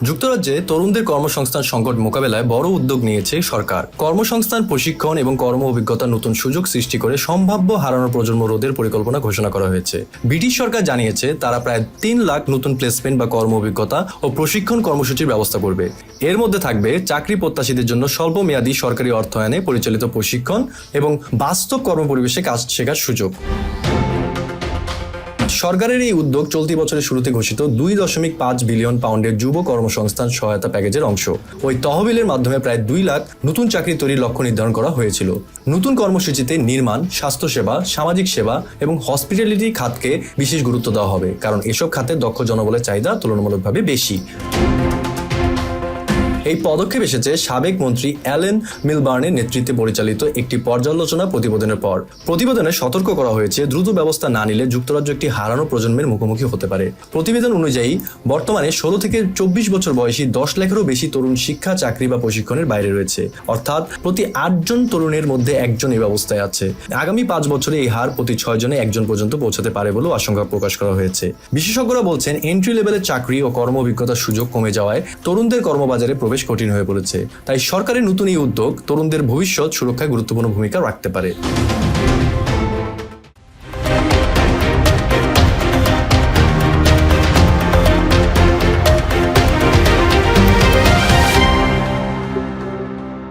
যুক্তরাজ্যে তরুণদের কর্মসংস্থান সংকট মোকাবেলায় বড় উদ্যোগ নিয়েছে সরকার। কর্মসংস্থান, প্রশিক্ষণ এবং কর্ম অভিজ্ঞতার নতুন সুযোগ সৃষ্টি করে সম্ভাব্য হারানো প্রজন্ম রোধের পরিকল্পনা ঘোষণা করা হয়েছে। ব্রিটিশ সরকার জানিয়েছে তারা প্রায় 3 লাখ নতুন প্লেসমেন্ট বা কর্ম অভিজ্ঞতা ও প্রশিক্ষণ কর্মসূচির ব্যবস্থা করবে। এর মধ্যে থাকবে চাকরি প্রত্যাশীদের জন্য স্বল্প মেয়াদী সরকারি অর্থায়নে পরিচালিত প্রশিক্ষণ এবং বাস্তব কর্মপরিবেশে কাজ শেখার সুযোগ। সরকারের এই উদ্যোগ চলতি বছরের শুরুতে ঘোষিত 2.5 বিলিয়ন পাউন্ডের যুব কর্মসংস্থান সহায়তা প্যাকেজের অংশ। ওই তহবিলের মাধ্যমে প্রায় 2 লাখ নতুন চাকরি তৈরির লক্ষ্য নির্ধারণ করা হয়েছিল। নতুন কর্মসূচিতে নির্মাণ, স্বাস্থ্যসেবা, সামাজিক সেবা এবং হসপিটালিটি খাতকে বিশেষ গুরুত্ব দেওয়া হবে, কারণ এসব খাতে দক্ষ জনবলের চাহিদা তুলনামূলকভাবে বেশি। এই পদক্ষেপ এসেছে সাবেক মন্ত্রী অ্যালেন মিলবার্নের নেতৃত্বে পরিচালিত একটি পর্যালোচনা প্রতিবেদনের পর। প্রতিবেদনে সতর্ক করা হয়েছে, দ্রুত ব্যবস্থা না নিলে যুক্তরাজ্য একটি হারানো প্রজন্মের মুখোমুখি হতে পারে। প্রতিবেদন অনুযায়ী বর্তমানে 16 থেকে 24 বছর বয়সী 10 লাখেরও বেশি তরুণ শিক্ষা, চাকরি বা প্রশিক্ষণের বাইরে রয়েছে, অর্থাৎ প্রতি 8 জন তরুণের মধ্যে একজন এই অবস্থায় আছে। আগামী 5 বছরে এই হার প্রতি 6 জনে 1 জন পর্যন্ত পৌঁছাতে পারে বলেও আশঙ্কা প্রকাশ করা হয়েছে। বিশেষজ্ঞরা বলছেন, এন্ট্রি লেভেলের চাকরি ও কর্ম অভিজ্ঞতার সুযোগ কমে যাওয়ায় তরুণদের কর্মবাজারে প্রবেশ কঠিন হয়ে পড়েছে। তাই সরকারের নতুন এই উদ্যোগ তরুণদের ভবিষ্যৎ সুরক্ষায় গুরুত্বপূর্ণ ভূমিকা রাখতে পারে।